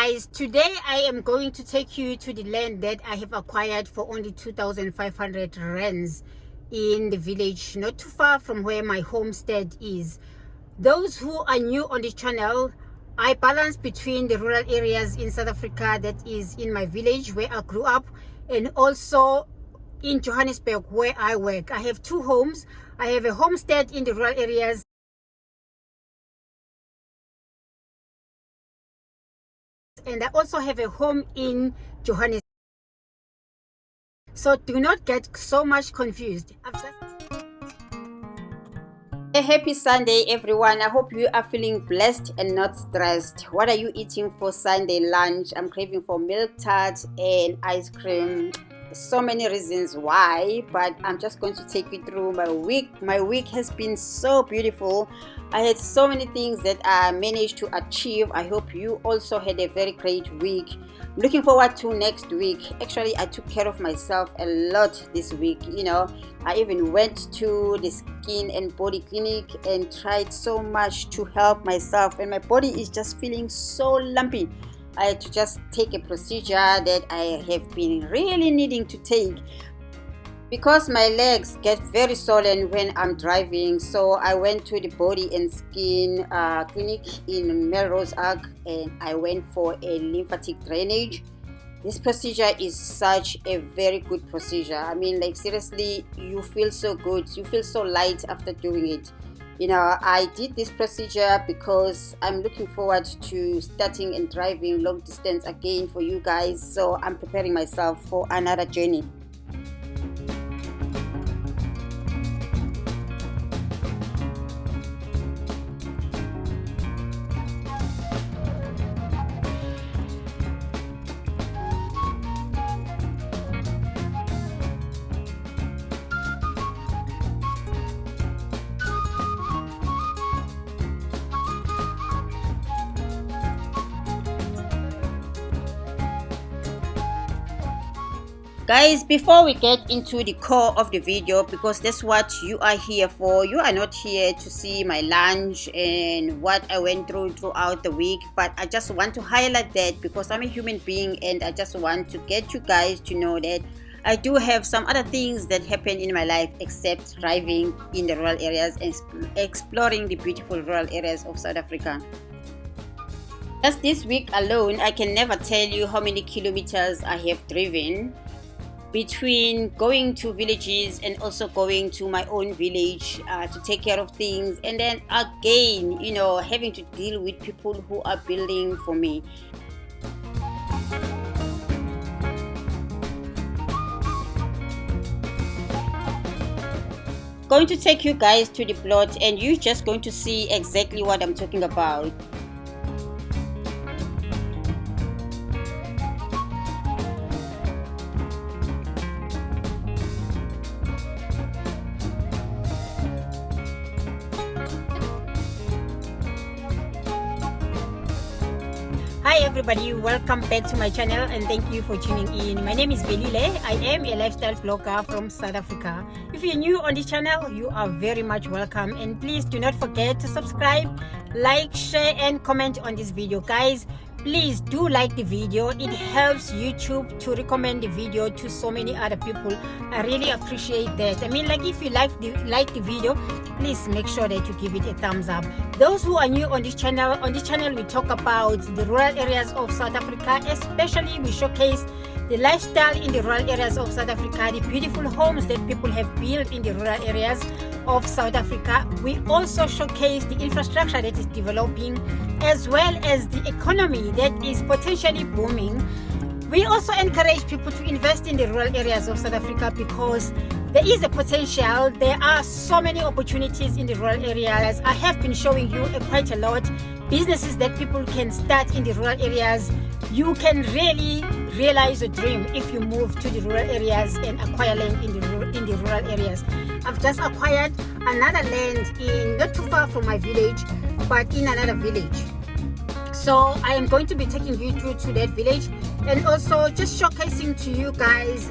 guys, today I am going to take you to the land that I have acquired for only 2,500 rands in the village not too far from where my homestead is. Those who are new on the channel, I balance between the rural areas in South Africa that is in my village where I grew up, and also in Johannesburg where I work. I have two homes. I have a homestead in the rural areas, and I also have a home in Johannesburg. So do not get so much confused. A happy Sunday, everyone. I hope you are feeling blessed and not stressed. What are you eating for Sunday lunch? I'm craving for milk tart and ice cream. So many reasons why, but I'm just going to take you through my week. My week has been so beautiful. I had so many things that I managed to achieve. I hope you also had a very great week. I'm looking forward to next week. Actually, I took care of myself a lot this week. I even went to the skin and body clinic and tried so much to help myself, and my body is just feeling so lumpy. I had to just take a procedure that I have been really needing to take because my legs get very swollen when I'm driving. So I went to the body and skin clinic in Melrose Arc, and I went for a lymphatic drainage. This procedure is such a very good procedure. I mean, like, seriously, you feel so good, you feel so light after doing it. I did this procedure because I'm looking forward to starting and driving long distance again for you guys. So I'm preparing myself for another journey. Guys, before we get into the core of the video, because that's what you are here for, you are not here to see my lunch and what I went through throughout the week, but I just want to highlight that because I'm a human being, and I just want to get you guys to know that I do have some other things that happen in my life except driving in the rural areas and exploring the beautiful rural areas of South Africa. Just this week alone, I can never tell you how many kilometers I have driven between going to villages and also going to my own village to take care of things, and then again, having to deal with people who are building for me. Going to take you guys to the plot, and you're just going to see exactly what I'm talking about. Hi everybody, welcome back to my channel and thank you for tuning in. My name is Belile. I am a lifestyle vlogger from South Africa. If you're new on this channel, you are very much welcome, and please do not forget to subscribe, like, share and comment on this video. Guys, please do like the video. It helps YouTube to recommend the video to so many other people. I really appreciate that. I mean, like, if you like the video, please make sure that you give it a thumbs up. Those who are new on this channel, we talk about the rural areas of South Africa. Especially we showcase the lifestyle in the rural areas of South Africa, the beautiful homes that people have built in the rural areas of South Africa. We also showcase the infrastructure that is developing, as well as the economy that is potentially booming. We also encourage people to invest in the rural areas of South Africa because there is a potential. There are so many opportunities in the rural areas. I have been showing you quite a lot businesses that people can start in the rural areas. You can really realize a dream if you move to the rural areas and acquire land in the rural areas. I've just acquired another land in not too far from my village, but in another village. So I am going to be taking you through to that village, and also just showcasing to you guys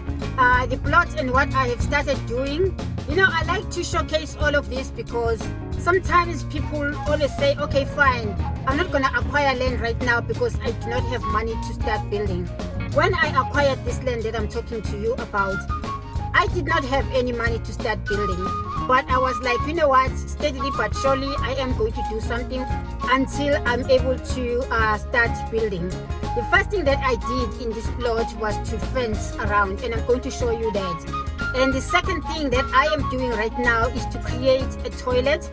the plot and what I have started doing. I like to showcase all of this because sometimes people always say, okay, fine, I'm not gonna acquire land right now because I do not have money to start building. When I acquired this land that I'm talking to you about, I did not have any money to start building, but I was like, you know what, steadily but surely I am going to do something until I'm able to start building. The first thing that I did in this plot was to fence around, and I'm going to show you that. And the second thing that I am doing right now is to create a toilet,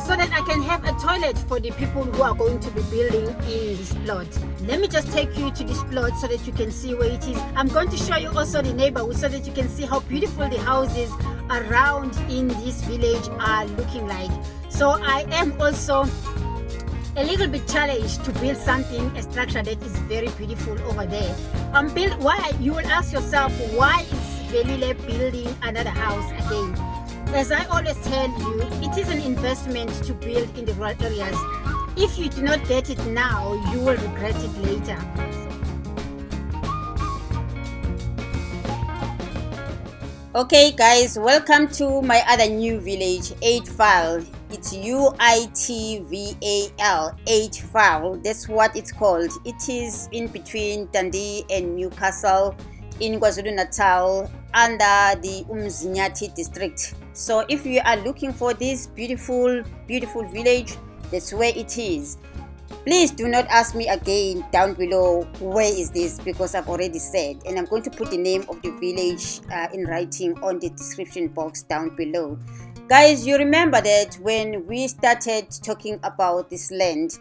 so that I can have a toilet for the people who are going to be building in this plot. Let me just take you to this plot so that you can see where it is. I'm going to show you also the neighborhood so that you can see how beautiful the houses around in this village are looking like. So I am also a little bit challenged to build something, a structure that is very beautiful over there. Why? You will ask yourself, why is Velile building another house again? As I always tell you, it is an investment to build in the rural areas. If you do not get it now, you will regret it later. Okay guys, welcome to my other new village, Uitval. It's Uitval, Uitval. That's what it's called. It is in between Dundee and Newcastle in KwaZulu-Natal under the Mzinyathi district. So if you are looking for this beautiful village, that's where it is. Please do not ask me again down below where is this, because I've already said, and I'm going to put the name of the village in writing on the description box down below. Guys, you remember that when we started talking about this land,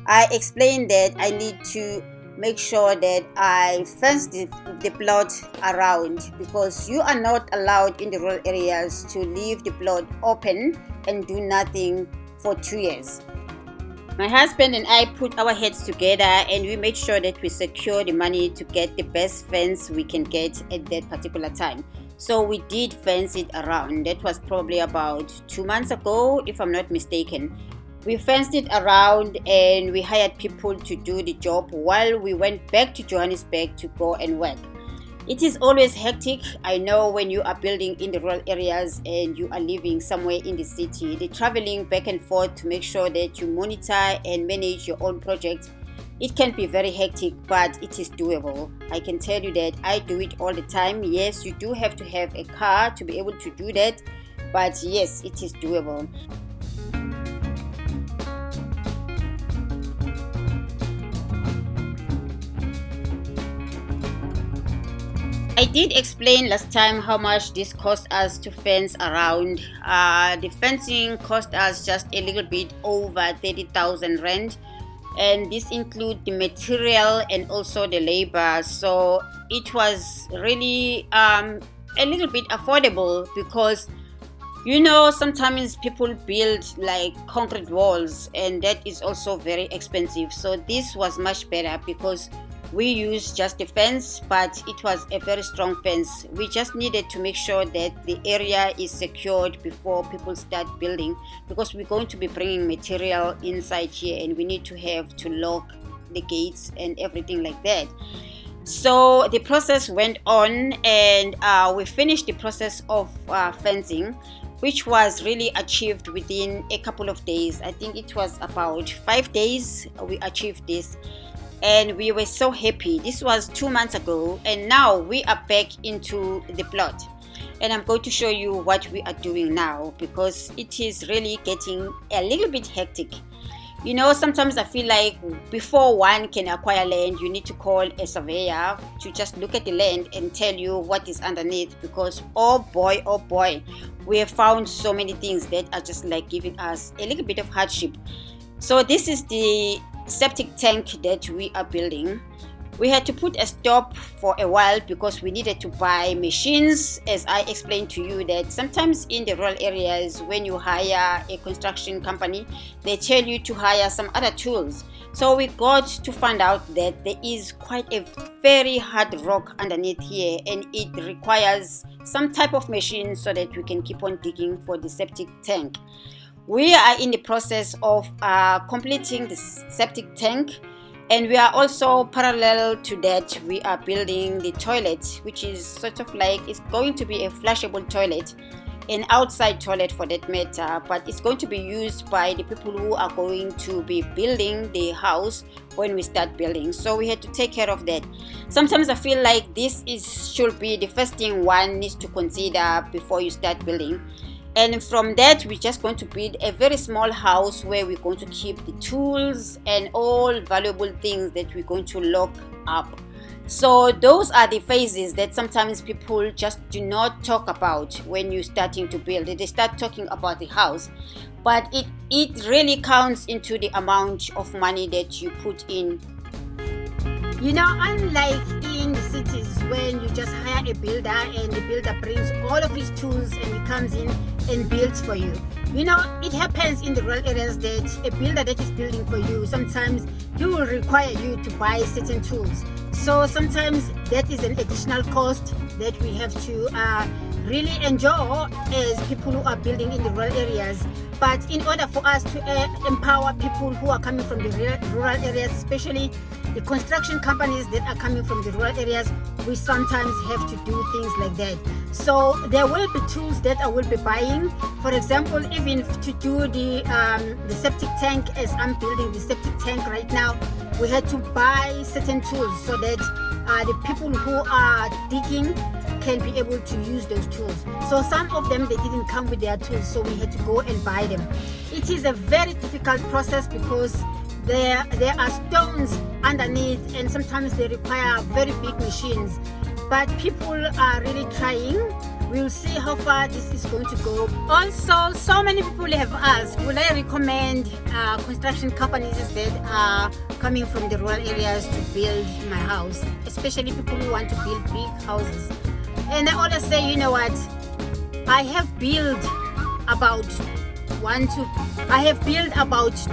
I explained that I need to make sure that I fence the plot around, because you are not allowed in the rural areas to leave the plot open and do nothing for 2 years. My husband and I put our heads together and we made sure that we secure the money to get the best fence we can get at that particular time. So we did fence it around. That was probably about 2 months ago, if I'm not mistaken. We fenced it around and we hired people to do the job while we went back to Johannesburg to go and work. It is always hectic. I know when you are building in the rural areas and you are living somewhere in the city, the traveling back and forth to make sure that you monitor and manage your own project, it can be very hectic, but it is doable. I can tell you that I do it all the time. Yes, you do have to have a car to be able to do that, but yes, it is doable. I did explain last time how much this cost us to fence around. The fencing cost us just a little bit over 30,000 rand, and this includes the material and also the labor. So it was really a little bit affordable, because sometimes people build like concrete walls and that is also very expensive. So this was much better because we used just a fence, but it was a very strong fence. We just needed to make sure that the area is secured before people start building, because we're going to be bringing material inside here and we need to have to lock the gates and everything like that. So the process went on and we finished the process of fencing, which was really achieved within a couple of days. I think it was about 5 days we achieved this. And we were so happy. This was 2 months ago, and now we are back into the plot, and I'm going to show you what we are doing now, because it is really getting a little bit hectic. Sometimes I feel like before one can acquire land, you need to call a surveyor to just look at the land and tell you what is underneath, because oh boy, we have found so many things that are just like giving us a little bit of hardship. So this is the septic tank that we are building. We had to put a stop for a while because we needed to buy machines. As I explained to you, that sometimes in the rural areas when you hire a construction company, they tell you to hire some other tools. So we got to find out that there is quite a very hard rock underneath here, and it requires some type of machine so that we can keep on digging for the septic tank. We are in the process of completing the septic tank. And we are also parallel to that, we are building the toilet, which is sort of like, it's going to be a flushable toilet, an outside toilet for that matter, but it's going to be used by the people who are going to be building the house when we start building. So we had to take care of that. Sometimes I feel like this should be the first thing one needs to consider before you start building. And from that, we're just going to build a very small house where we're going to keep the tools and all valuable things that we're going to lock up. So those are the phases that sometimes people just do not talk about when you're starting to build. They start talking about the house, but it really counts into the amount of money that you put in. You know, unlike in the cities when you just hire a builder and the builder brings all of his tools and he comes in and builds for you. You know, it happens in the rural areas that a builder that is building for you, sometimes he will require you to buy certain tools. So sometimes that is an additional cost that we have to really endure as people who are building in the rural areas. But in order for us to empower people who are coming from the rural areas, especially the construction companies that are coming from the rural areas, we sometimes have to do things like that. So there will be tools that I will be buying. For example, even to do the septic tank, as I'm building the septic tank right now, we had to buy certain tools so that the people who are digging can be able to use those tools. So some of them, they didn't come with their tools, so we had to go and buy them. It is a very difficult process because there are stones underneath and sometimes they require very big machines, but people are really trying. We'll see how far this is going to go. Also, so many people have asked, would I recommend construction companies that are coming from the rural areas to build my house, especially people who want to build big houses? And I always say, you know what, I have built about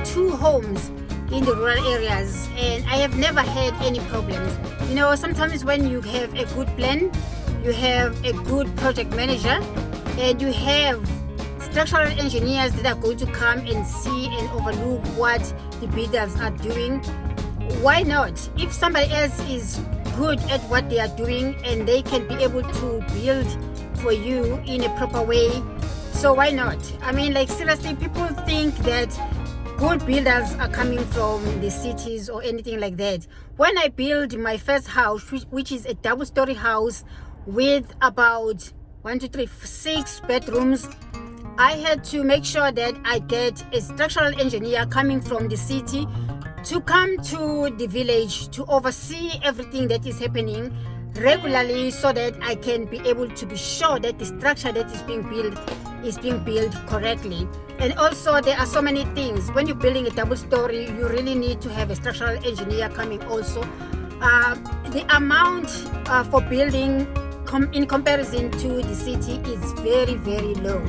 2 homes in the rural areas and I have never had any problems. You know, sometimes when you have a good plan, you have a good project manager, and you have structural engineers that are going to come and see and overlook what the builders are doing, why not? If somebody else is good at what they are doing and they can be able to build for you in a proper way, so why not? I mean, like, seriously, people think that good builders are coming from the cities or anything like that. When I built my first house, which is a double-story house with about 6 bedrooms, I had to make sure that I get a structural engineer coming from the city to come to the village to oversee everything that is happening regularly, so that I can be able to be sure that the structure that is being built correctly. And also, there are so many things. When you're building a double story, you really need to have a structural engineer coming also. The amount for building in comparison to the city is very, very low.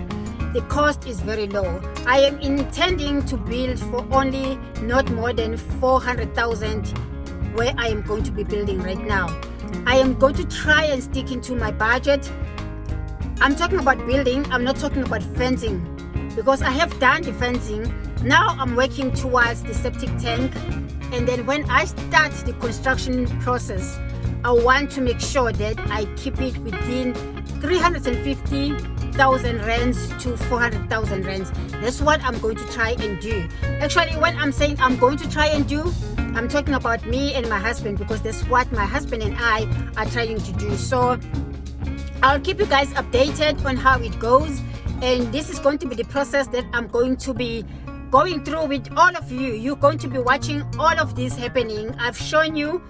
The cost is very low. I am intending to build for only not more than 400,000 where I am going to be building right now. I am going to try and stick into my budget. I'm talking about building, I'm not talking about fencing, because I have done the fencing. Now I'm working towards the septic tank, and then when I start the construction process, I want to make sure that I keep it within 350,000 rands to 400,000 rands. That's what I'm going to try and do. Actually, when I'm saying I'm going to try and do, I'm talking about me and my husband, because that's what my husband and I are trying to do. So I'll keep you guys updated on how it goes, and this is going to be the process that I'm going to be going through with all of you. You're going to be watching all of this happening. I've shown you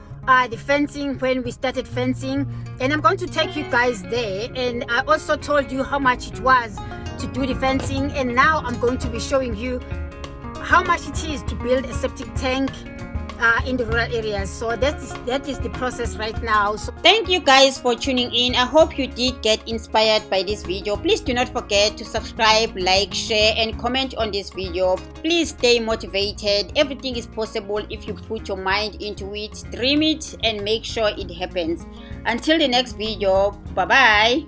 the fencing when we started fencing, and I'm going to take you guys there. And I also told you how much it was to do the fencing, and now I'm going to be showing you how much it is to build a septic tank in the rural areas. So that is the process right now. So thank you guys for tuning in. I hope you did get inspired by this video. Please do not forget to subscribe, like, share and comment on this video. Please stay motivated. Everything is possible if you put your mind into it, dream it, and make sure it happens. Until the next video, bye bye.